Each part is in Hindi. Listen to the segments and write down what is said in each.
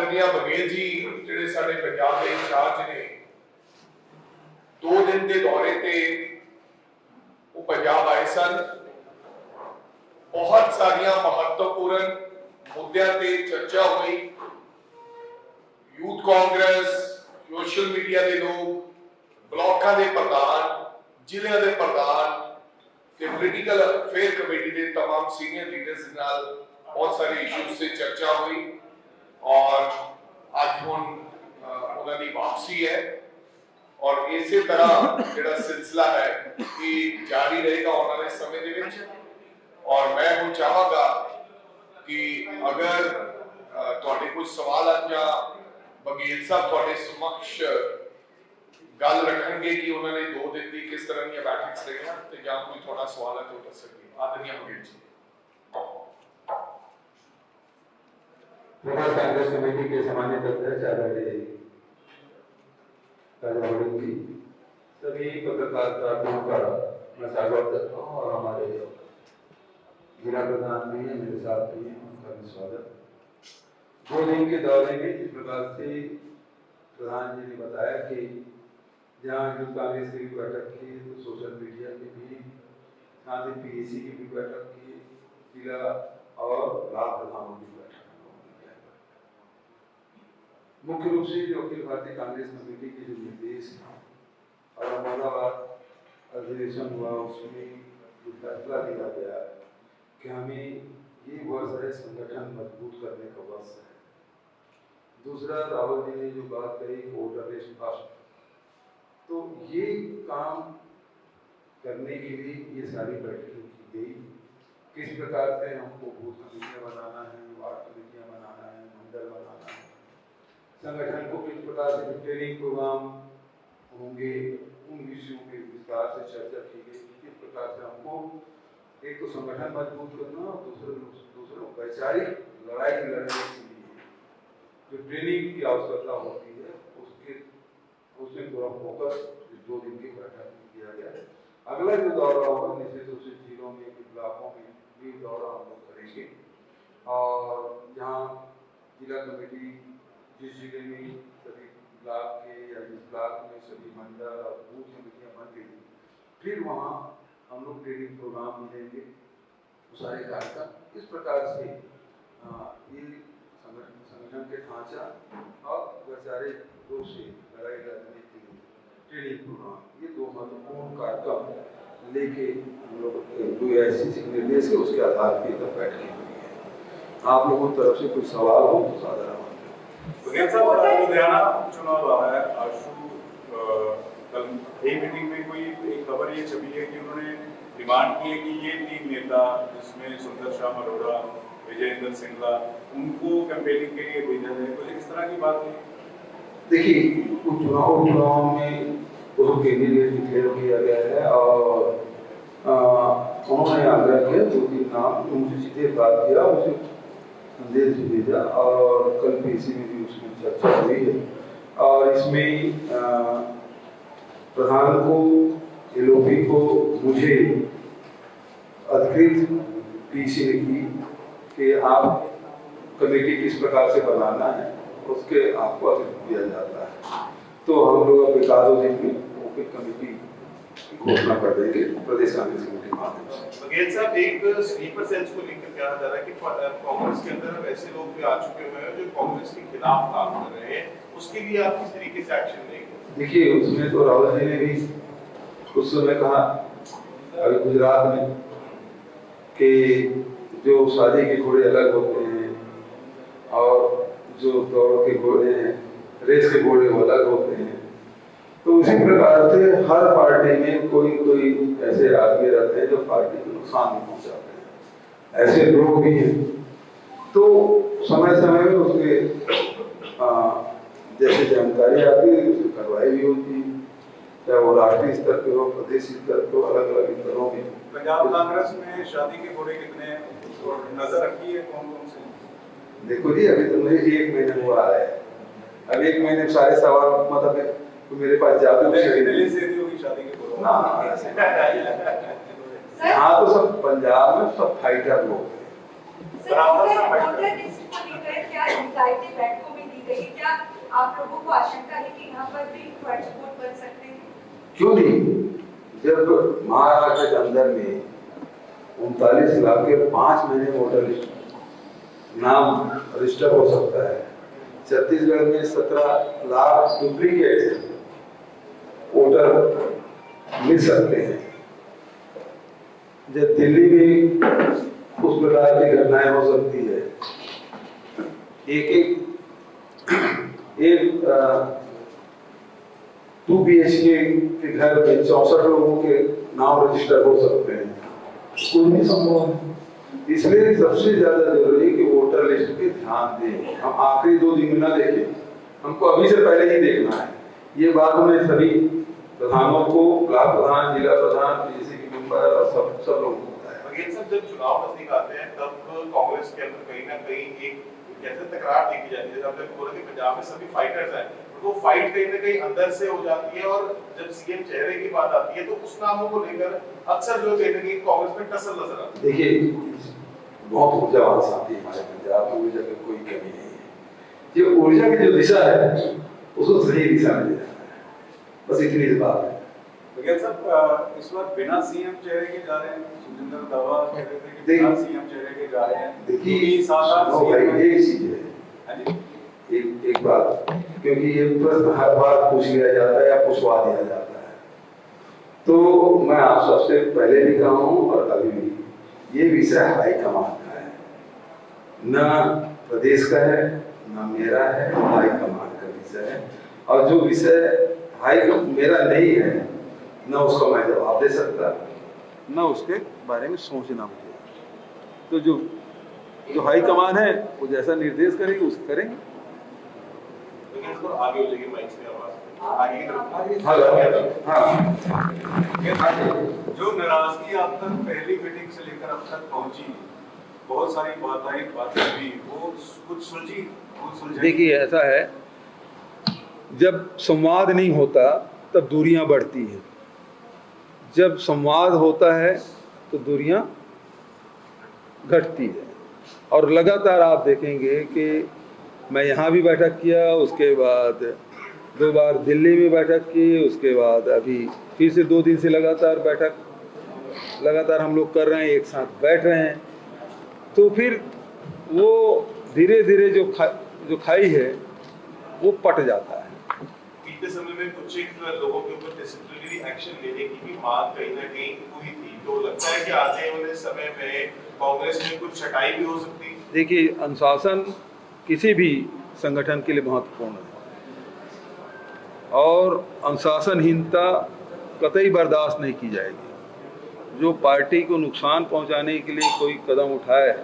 आदरणीय बघेल जी ਜਿਹੜੇ ਸਾਡੇ ਪੰਜਾਬ ਦੇ ਇੰਚਾਰਜ ਨੇ 2 दिन के दौरे ते वो पंजाब आए सन। बहुत सारिया महत्वपूर्ण मुद्दों ते चर्चा हुई। यूथ कांग्रेस, सोशल मीडिया के लोग, ब्लॉकों के प्रधान, जिले के प्रधान ते पॉलिटिकल अफेयर कमेटी के तमाम सीनियर लीडर्स नाल बहुत सारे इश्यूज से चर्चा हुई और आज हुण उन्हों की वापसी है और इसी तरह जो सिलसिला है कि जारी रहेगा आने वाले समय दे विच। और मैं हुण चाहांगा कि अगर तुहाडे कुछ सवाल या बघेल साहब तुहाडे समक्ष गल रखणगे कि उन्होंने 2 दिन की किस तरह की बैठक्स रही तो या कोई थोड़ा सवाल है तो दस सके। आदरणीय बघेल जी। प्रदेश कांग्रेस कमेटी के सम्मानित अध्यक्ष आदरणीय जी, सभी पत्रकार साथियों का मैं स्वागत करता हूँ और हमारे जिला प्रधान भी हैं, मेरे साथ भी हैं, उनका भी स्वागत। 2 दिन के दौरे में इस प्रकार से प्रधान जी ने बताया कि जहाँ यूथ कांग्रेस की भी बैठक की तो सोशल मीडिया की भी, साथ ही पीएसी की भी बैठक की, जिला और ब्लॉक प्रधानों की बैठक। मुख्य रूप से जो अखिल भारतीय कांग्रेस कमेटी के जो निर्देश हैं और अहमदाबाद अधिवेशन हुआ उसमें जो फैसला लिया गया कि हमें ये वर्ष है संगठन मजबूत करने का वर्ष है। दूसरा, राहुल जी ने जो बात कही वोटर लिस्ट फर्स्ट, तो ये काम करने के लिए ये सारी बैठकें की गई। किस प्रकार से हमको बूथ कमेटियाँ बनाना है, वार्ड कमेटियाँ बनाना है, मंडल बनाना है, संगठन को किस प्रकार से ट्रेनिंग प्रोग्राम होंगे, उन विषयों के विस्तार से चर्चा की गई। किस प्रकार से हमको एक तो संगठन मजबूत करना और दूसरे वैचारिक लड़ाई लड़ने के लिए जो ट्रेनिंग की आवश्यकता होती है उसमें पूरा फोकस इस 2 दिन की बैठक में किया गया है। अगला जो दौरा होगा निश्चित रूप से जिलों में, ब्लॉकों में भी दौरा हम लोग करेंगे और जहाँ जिला कमेटी जिस जिले में सभी ब्लॉक के या जिस ब्लॉक में सभी मंडल और बूथ कमेटियाँ बन गई, फिर वहाँ हम लोग ट्रेनिंग प्रोग्राम मिलेंगे सारे कार्यक्रम। इस प्रकार से ये संगठन के ढांचा और वैचारिक रूप से लड़ाई लड़ने के लिए ट्रेनिंग प्रोग्राम, ये 2 महत्वपूर्ण कार्यक्रम लेके हम लोग 2 ऐसी निर्देश है उसके आधार पर तब बैठकें हुई है। आप लोगों की तरफ से कुछ सवाल हो तो साधारण बघेल साहब, लुधियाना चुनाव आ रहा है। आशु कल एक मीटिंग में कोई एक खबर ये छपी है कि उन्होंने डिमांड की है कि ये 3 नेता जिसमें सुंदर श्याम अरोड़ा, विजय इंदर सिंगला, उनको कैंपेनिंग के लिए भेजा जाए। तो इस तरह की बात है। देखिए, चुनाव में उसको कैंडिडेट डिक्लेयर किया गया है और उन्होंने आग्रह किया 2-3 नाम उनसे सीधे बात किया, उसे संदेश भेजा और कल पीसी में भी उसमें चर्चा हुई है और इसमें प्रधान को, एलओपी को, मुझे अधिकृत पीसी ने की कि आप कमेटी किस प्रकार से बनाना है उसके आपको अधिकृत दिया जाता है। तो हम लोग अब 1-2 दिन में वो कमेटी घोषणा कर देंगे प्रदेश कांग्रेस कमेटी के माध्यम से। बघेल साहब, एक स्लीपर सेल्स को लेकर कहा जा रहा है कि कांग्रेस के अंदर ऐसे लोग भी आ चुके हुए हैं जो कांग्रेस के खिलाफ काम कर रहे हैं, उसके लिए आप किस तरीके से एक्शन लेंगे? देखिए, उसमें तो राहुल जी ने भी उस समय कहा अभी गुजरात में कि जो शादी के घोड़े अलग होते हैं और जो दौड़ के घोड़े हैं, रेस के घोड़े वो अलग होते हैं। तो उसी प्रकार से हर पार्टी में कोई ऐसे आदमी रहते हैं जो पार्टी को नुकसान नहीं पहुंचाते हैं, ऐसे लोग भी हैं। तो समय समय में उसके जैसे जानकारी आती है उसकी कार्रवाई भी होती है, चाहे वो राष्ट्रीय स्तर पे हो, प्रदेश स्तर पे हो, अलग अलग स्तरों में। पंजाब कांग्रेस में शादी के घोड़े कितने नजर रखी है, कौन कौन से? देखो जी, अभी तो मुझे 1 महीने हुआ है, अब 1 महीने में सारे सवाल मतलब तो मेरे पास जादू दिल्ली से भी होगी शादी के घोड़े ना। यहाँ तो सब पंजाब में सब फाइटर लोग हैं। सर, लेकिन क्या आप लोगों को आशंका है कि यहाँ पर भी हॉटस्पॉट बन सकते हैं? क्यों नहीं? जब महाराष्ट्र के अंदर में 39 लाख के 5 महीने वोटर लिस्ट नाम रजिस्टर हो सकता है, छत्तीसगढ़ में 17 लाख डुप्लीकेट वोटर मिल सकते हैं, जब दिल्ली में उस प्रकार की घटनाएं हो सकती है। एक 2 BHK के घर में 64 लोगों के नाम रजिस्टर हो सकते हैं, कुछ नहीं संभव है। इसलिए सबसे ज्यादा जरूरी है कि वोटर लिस्ट पे ध्यान दें। हम आखिरी 2 दिन में ना देखें, हमको अभी से पहले ही देखना है। ये बात मैं सभी प्रधानों को, ब्लॉक प्रधान, जिला प्रधान, पीसीसी के मेंबर और सब लोगों को बताया। बघेल साहब, जब चुनाव नजदीक आते हैं तब कांग्रेस के अंदर कहीं ना कहीं एक कैसे तकरार देखी जाती है। आपने बोला कि पंजाब में सभी फाइटर्स हैं, तो फाइट कहीं ना कहीं अंदर से हो जाती है, और जब सीएम चेहरे की बात आती है तो उस नामों को लेकर अक्सर जो कहीं ना कहीं कांग्रेस में टसल नजर आता है। देखिए, बहुत ऊर्जावान साथी हमारे पंजाब में, ऊर्जा की कोई कमी नहीं है। ये ऊर्जा की जो दिशा है उसको सही दिशा में ले जाना है, बस इतनी सी बात है। बघेल साहब, इस बार बिना सीएम चेहरे के जा रहे हैं, सुजिंदर दावा कह रहे थे कि बिना सीएम चेहरे के जा रहे हैं। देखिए भाई, एक चीज है, एक बात, क्योंकि ये प्रश्न हर बार पूछ लिया जाता है या पूछवा दिया जाता है, तो मैं आप सबसे पहले भी कहा हूं और अभी भी, ये विषय हाईकमान का है, न प्रदेश का है, न मेरा है, हाईकमान का विषय है। और जो विषय मेरा नहीं है, न उसका मैं जवाब दे सकता, न उसके बारे में सोचना मुझे। तो जो हाईकमान है वो जैसा निर्देश करेगी उसको करेंगे। आगे हो जाएगी माइक से आवाज आगे की तरफ। जो नाराजगी आप तक पहली मीटिंग से लेकर अब तक पहुंची, बहुत सारी बातें हुई, वो कुछ सुलझी? देखिए, ऐसा है, जब संवाद नहीं होता तब दूरियां बढ़ती हैं, जब संवाद होता है तो दूरियां घटती है। और लगातार आप देखेंगे कि मैं यहाँ भी बैठक किया, उसके बाद 2 बार दिल्ली में बैठक की, उसके बाद अभी फिर से 2 दिन से लगातार हम लोग कर रहे हैं, एक साथ बैठ रहे हैं। तो फिर वो धीरे धीरे जो खाई है वो पट जाता है। बीते समय में कुछ एक लोगों के ऊपर डिसिप्लिनरी एक्शन लेने की भी मांग कहीं ना कहीं हुई थी, तो लगता है कि आने वाले समय में कांग्रेस में कुछ छटाई भी हो सकती है। देखिए, अनुशासन किसी भी संगठन के लिए महत्वपूर्ण है, और अनुशासनहीनता कतई बर्दाश्त नहीं की जाएगी। जो पार्टी को नुकसान पहुंचाने के लिए कोई कदम उठाए,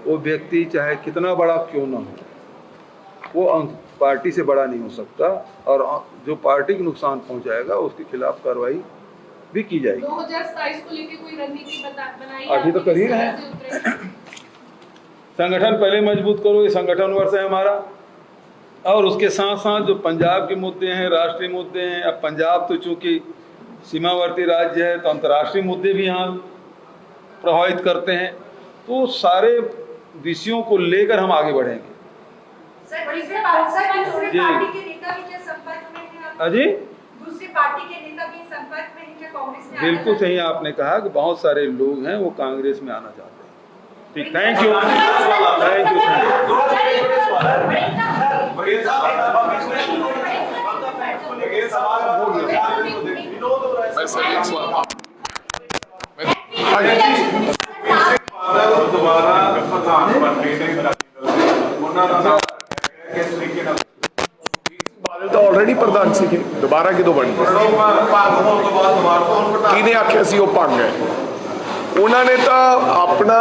वो व्यक्ति चाहे कितना बड़ा क्यों ना हो, वो पार्टी से बड़ा नहीं हो सकता, और जो पार्टी को नुकसान पहुंचाएगा उसके खिलाफ कार्रवाई भी की जाएगी। 2027 को लेकर कोई रणनीति बनाई? अभी तो कर ही रहे हैं। संगठन पहले मजबूत करो, ये संगठन वर्ष है हमारा, और उसके साथ साथ जो पंजाब के मुद्दे हैं, राष्ट्रीय मुद्दे हैं। अब पंजाब तो चूंकि सीमावर्ती राज्य है, तो अंतर्राष्ट्रीय मुद्दे भी यहाँ प्रभावित करते हैं। तो सारे विषयों को लेकर हम आगे बढ़ेंगे। सर, दूसरे पार्टी के नेता भी क्या संपर्क में हैं? अजी, दूसरी पार्टी के नेता भी संपर्क में हैं क्या कांग्रेस में? बिल्कुल सही आपने कहा कि बहुत सारे लोग हैं वो कांग्रेस में आना चाहते हैं। ठीक, थैंक यू, थैंक यू। दोबारा प्रधानमंत्री किस तरीके ਨਾਲ तो ऑलरेडी प्रधान सी दोबारा किदों बन किने आख्या सी भंग है। उन्होंने तो अपना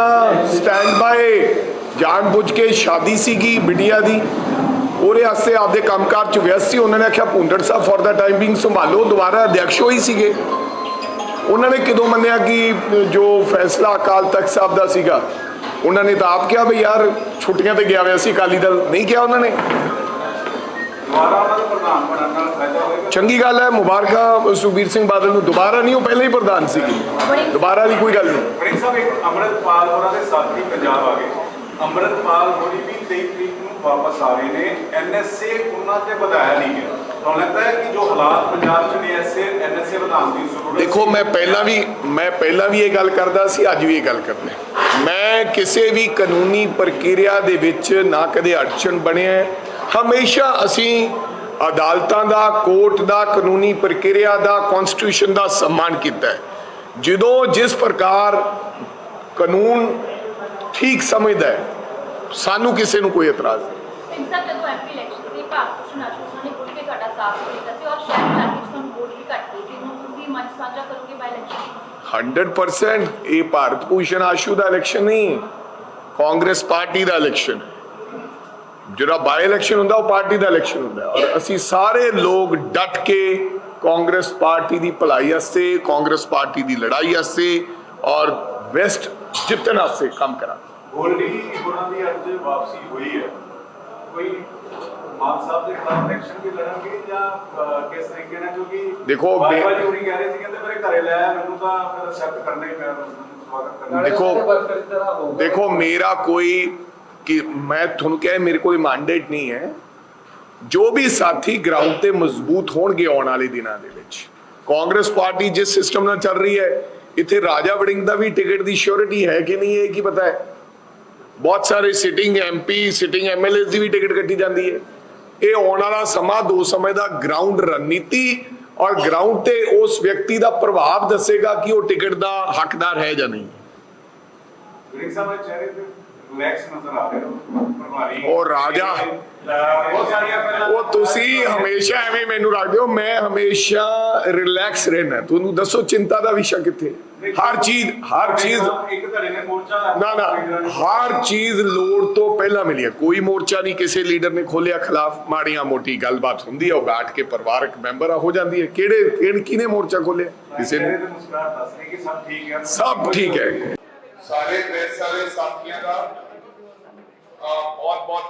स्टैंड बाय जानबूझ के शादी सीगी बिटिया दी, ਉਹਦੇ ਵਾਸਤੇ ਆਪਦੇ ਕੰਮਕਾਰ ਚ ਵਿਅਸਤ ਸੀ। ਉਹਨਾਂ ਨੇ ਆਖਿਆ ਭੁੰਡਰ ਸਾਹਿਬ ਫॉर द टाइम ਬਿੰਗ ਸੰਭਾਲੋ, ਦੁਬਾਰਾ ਅਧਿਕਸ਼ ਹੋਈ ਸੀਗੇ। ਉਹਨਾਂ ਨੇ ਕਿਦੋਂ ਮੰਨਿਆ ਕਿ ਜੋ ਫੈਸਲਾ ਅਕਾਲ ਤਖਤ ਸਾਹਿਬ ਦਾ ਸੀਗਾ, ਉਹਨਾਂ ਨੇ ਤਾਂ ਆਪ ਕਿਹਾ ਵੀ ਯਾਰ ਛੁੱਟੀਆਂ ਤੇ ਗਿਆ ਹੋਇਆ ਸੀ ਅਕਾਲੀ ਦਲ, ਨਹੀਂ ਕਿਹਾ ਉਹਨਾਂ ਨੇ। ਚੰਗੀ ਗੱਲ ਹੈ, ਮੁਬਾਰਕਾਂ ਸੁਖਬੀਰ ਸਿੰਘ ਬਾਦਲ ਨੂੰ। ਦੁਬਾਰਾ ਨਹੀਂ, ਉਹ ਪਹਿਲਾਂ ਹੀ ਪ੍ਰਧਾਨ ਸੀਗੀ, ਦੁਬਾਰਾ ਦੀ ਕੋਈ ਗੱਲ ਨਹੀਂ। ਵੜਿੰਗ ਸਾਹਿਬ, ਇੱਕ ਅੰਮ੍ਰਿਤਪਾਲ ਹੋਰਾਂ ਦੇ ਸਾਥੀ ਪੰਜਾਬ ਆ ਗਏ। ਅੰਮ੍ਰਿਤਪਾਲ ਹੋਰੀ ਵੀ 23 ਤਰੀਕ ਨੂੰ वापस आ रहे ने एनएसए उन्होंने बताया नहीं है तो लगता है कि जो हालात पंजाब च ने ऐसे एनएसए ਵਧਾਉਣ ਦੀ ਜ਼ਰੂਰਤ ਦੇਖੋ ਮੈਂ ਪਹਿਲਾਂ ਵੀ ਇਹ ਗੱਲ ਕਰਦਾ ਸੀ, ਅੱਜ ਵੀ ਇਹ ਗੱਲ ਕਰਦਾ। ਮੈਂ ਕਿਸੇ ਵੀ ਕਾਨੂੰਨੀ ਪ੍ਰਕਿਰਿਆ ਦੇ ਵਿੱਚ ਨਾ ਕਦੇ ਅੜਚਨ ਬਣਿਆ। ਹਮੇਸ਼ਾ ਅਸੀਂ ਅਦਾਲਤਾਂ ਦਾ, ਕੋਰਟ ਦਾ, ਕਾਨੂੰਨੀ ਪ੍ਰਕਿਰਿਆ ਦਾ, ਕਨਸਟੀਟਿਊਸ਼ਨ ਦਾ ਸਨਮਾਨ ਕੀਤਾ ਹੈ। ਜਦੋਂ ਜਿਸ ਪ੍ਰਕਾਰ ਕਾਨੂੰਨ ਠੀਕ ਸਮਝਦਾ ਹੈ, ਸਾਨੂੰ ਕਿਸੇ ਨੂੰ ਕੋਈ ਇਤਰਾਜ਼ ਨਹੀਂ। ਸਿੰਘ ਸਾਹਿਬ ਜਦੋਂ ਐਮਪੀ ਇਲੈਕਸ਼ਨ ਸੀ ਭਾਰਤ ਭੂਸ਼ਣ ਆਸ਼ੂ ਨੇ ਖੁੱਲ੍ਹ ਕੇ ਤੁਹਾਡਾ ਸਾਥ ਦਿੱਤਾ ਸੀ ਔਰ ਸ਼ਹਿਰ ਇਲਾਕੇ 'ਚ ਤੁਹਾਨੂੰ ਵੋਟ ਵੀ ਘੱਟ ਗਈ ਸੀ, ਹੁਣ ਤੁਸੀਂ ਮੰਚ ਸਾਂਝਾ ਕਰੋਗੇ ਬਾਈ ਇਲੈਕਸ਼ਨ 100% ਇਹ ਭਾਰਤ ਭੂਸ਼ਣ ਆਸ਼ੂ ਦਾ ਇਲੈਕਸ਼ਨ ਨਹੀਂ, ਕਾਂਗਰਸ ਪਾਰਟੀ ਦਾ ਇਲੈਕਸ਼ਨ। ਜਿਹੜਾ ਬਾਈ ਇਲੈਕਸ਼ਨ ਹੁੰਦਾ ਉਹ ਪਾਰਟੀ ਦਾ ਇਲੈਕਸ਼ਨ ਹੁੰਦਾ, ਔਰ ਅਸੀਂ ਸਾਰੇ ਲੋਕ ਡਟ ਕੇ ਕਾਂਗਰਸ ਪਾਰਟੀ ਦੀ ਭਲਾਈ ਵਾਸਤੇ, ਕਾਂਗਰਸ ਪਾਰਟੀ ਦੀ ਲੜਾਈ ਵਾਸਤੇ ਔਰ ਵੈਸਟ ਜਿੱਤਣ ਵਾਸਤੇ ਕੰਮ ਕਰਾਂਗੇ। ਗੋਲਡੀ ਗੁਰਾਂ ਦੀ ਅੱਜ ਵਾਪਸੀ ਹੋਈ ਹੈ, ਕੋਈ ਮਾਨ ਸਾਹਿਬ ਦੇ ਖਿਲਾਫ ਇਲੈਕਸ਼ਨ ਵੀ ਲੜਨਗੇ ਜਾਂ ਕਿਸ ਤਰੀਕੇ ਨਾਲ? ਕਿਉਂਕਿ ਦੇਖੋ ਬਾਬਾ ਜੀ ਹੋਰੀ ਕਹਿ ਰਹੇ ਸੀ, ਕਹਿੰਦੇ ਮੇਰੇ ਘਰੇ ਲੈ ਆਇਆ, ਮੈਨੂੰ ਤਾਂ ਫਿਰ ਐਕਸੈਪਟ ਕਰਨਾ ਹੀ ਪਿਆ, ਸਵਾਗਤ ਕਰਨਾ। ਦੇਖੋ ਮੇਰਾ ਕੋਈ ਕਿ ਮੈਂ ਤੁਹਾਨੂੰ ਕਿਹਾ ਮੇਰੇ ਕੋਲ ਮੈਂਡੇਟ ਨਹੀਂ ਹੈ। ਜੋ ਵੀ ਸਾਥੀ ਗਰਾਊਂਡ ਤੇ ਮਜ਼ਬੂਤ ਹੋਣਗੇ ਆਉਣ ਵਾਲੇ ਦਿਨਾਂ ਦੇ ਵਿੱਚ, ਕਾਂਗਰਸ ਪਾਰਟੀ ਜਿਸ ਸਿਸਟਮ ਨਾਲ ਚੱਲ ਰਹੀ ਹੈ, ਇੱਥੇ ਰਾਜਾ ਵੜਿੰਗ ਦਾ ਵੀ ਟਿਕਟ ਦੀ ਸ਼ੋਰਿਟੀ ਹੈ ਕਿ ਨਹੀਂ, ਇਹ ਕੀ ਪਤਾ ਹੈ। ਬਹੁਤ ਸਾਰੇ ਸਿਟਿੰਗ ਐਮਪੀ, ਸਿਟਿੰਗ ਐਮਐਲਏ ਦੀ ਵੀ ਟਿਕਟ ਕੱਟੀ ਜਾਂਦੀ ਹੈ। ਇਹ ਆਉਣ ਵਾਲਾ ਸਮਾਂ ਦੋ ਸਮੇਂ ਦਾ ਗਰਾਊਂਡ ਰਣਨੀਤੀ ਔਰ ਗਰਾਊਂਡ ਤੇ ਉਸ ਵਿਅਕਤੀ ਦਾ ਪ੍ਰਭਾਵ ਦੱਸੇਗਾ ਕਿ ਉਹ ਟਿਕਟ ਦਾ ਹੱਕਦਾਰ ਹੈ ਜਾਂ ਨਹੀਂ। ਵੜਿੰਗ ਸਾਹਿਬ ਦੇ ਚਿਹਰੇ ਤੇ ਰਿਲੈਕਸ ਨਜ਼ਰ ਆ ਰਹੇ ਹੋ, ਪ੍ਰਭਾਰੀ ਉਹ ਰਾਜਾ ਬਹੁਤ ਸਾਰੀਆਂ ਉਹ ਤੁਸੀਂ ਹਮੇਸ਼ਾ ਐਵੇਂ ਮੈਨੂੰ ਰੱਖਦੇ ਹੋ, ਮੈਂ ਹਮੇਸ਼ਾ ਰਿਲੈਕਸ ਰਹਿਣਾ। ਤੁਹਾਨੂੰ ਦੱਸੋ ਚਿੰਤਾ ਦਾ ਵਿਸ਼ਾ ਕਿੱਥੇ? ਹਰ ਚੀਜ਼ ਇੱਕ ਧੜੇ ਨੇ ਮੋਰਚਾ ਨਾ ਹਰ ਚੀਜ਼ ਲੋੜ ਤੋਂ ਪਹਿਲਾਂ ਮਿਲੀ ਹੈ। ਕੋਈ ਮੋਰਚਾ ਨਹੀਂ ਕਿਸੇ ਲੀਡਰ ਨੇ ਖੋਲਿਆ ਖਿਲਾਫ। ਮਾੜੀਆਂ ਮੋਟੀ ਗੱਲਬਾਤ ਹੁੰਦੀ ਹੈ, ਉਹ ਬੈਠ ਕੇ ਪਰਿਵਾਰਕ ਮੈਂਬਰ ਹੋ ਜਾਂਦੀ ਹੈ। ਕਿਹਨੇ ਮੋਰਚਾ ਖੋਲਿਆ? ਕਿਸੇ ਨੇ। ਸਭ ਠੀਕ ਹੈ। ਸਾਰੇ ਪ੍ਰੈਸ ਵਾਲੇ ਸਾਥੀਆਂ ਦਾ ਬਹੁਤ ਬਹੁਤ